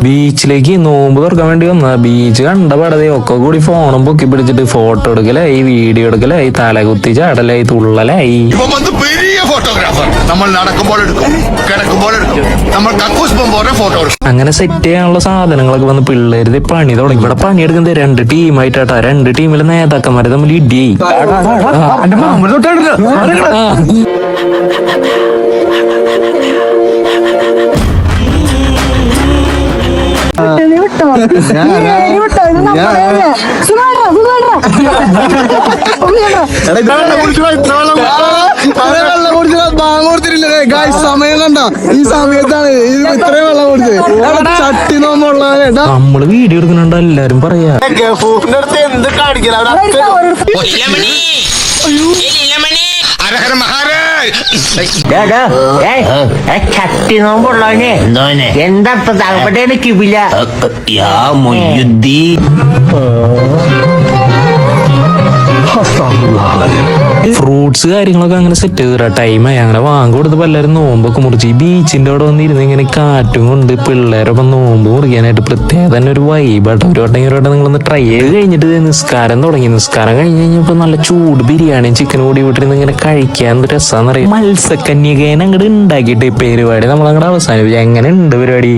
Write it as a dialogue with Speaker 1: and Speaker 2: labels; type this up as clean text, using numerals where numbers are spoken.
Speaker 1: ബീച്ചിലേക്ക് നോമ്പ് തുറക്കാൻ വേണ്ടി വന്ന ബീച്ച് കണ്ട പടതേ ഒക്കെ കൂടി ഫോണും പൊക്കി പിടിച്ചിട്ട് ഫോട്ടോ എടുക്കലായി, വീഡിയോ എടുക്കലായി, തലകുത്തി ചാടലായി, തുള്ളലായി. അങ്ങനെ സെറ്റ് ചെയ്യാനുള്ള സാധനങ്ങളൊക്കെ വന്ന് പിള്ളേര് പണി തുടങ്ങി. ഇവിടെ പണിയെടുക്കുന്നത് 2 ടീമായിട്ടാ. 2 ടീമിലെ നേതാക്കന്മാരെ തമ്മിൽ ഇടിയായി.
Speaker 2: സമയം കണ്ട ഈ സമയത്താണ് ഇത്രയും വെള്ളം കൊടുത്തത്. ചട്ടി നോമ്പുള്ള
Speaker 1: നമ്മള് വീഡിയോ എടുക്കുന്നുണ്ട് എല്ലാരും പറയാ.
Speaker 2: എന്ത് കാണിക്കല
Speaker 3: ചട്ടി നോമ്പുള്ളവനെ എന്താ തലപ്പട്ടേന്ന് കിവില്ല.
Speaker 1: ഫ്രൂട്ട്സ് കാര്യങ്ങളൊക്കെ അങ്ങനെ സെറ്റ് ചെയ്തിട്ടാ. ടൈമായി അങ്ങനെ വാങ്ങി കൊടുത്തപ്പോ എല്ലാരും നോമ്പൊക്കെ മുറിച്ച് ഈ ബീച്ചിന്റെ അവിടെ വന്നിരുന്ന് ഇങ്ങനെ കാറ്റും കൊണ്ട് പിള്ളേരൊപ്പം നോമ്പ് മുറിക്കാനായിട്ട് പ്രത്യേക തന്നെ ഒരു വൈബാട്ടോ. ഒരു വട്ടം നിങ്ങളൊന്ന് ട്രൈ ചെയ്ത് കഴിഞ്ഞിട്ട് നിസ്കാരം തുടങ്ങി. നിസ്കാരം കഴിഞ്ഞ് കഴിഞ്ഞപ്പോ നല്ല ചൂട് ബിരിയാണിയും ചിക്കൻ കൂടി വിട്ടിരുന്ന് ഇങ്ങനെ കഴിക്കാൻ രസാന്ന് പറയും. മത്സ്യക്കന്യകേനെ അങ്ങോട്ട് ഉണ്ടാക്കിയിട്ട് പരിപാടി നമ്മളങ്ങോട്ട് അവസാനിപ്പിച്ചു. എങ്ങനെ ഉണ്ട് പരിപാടി?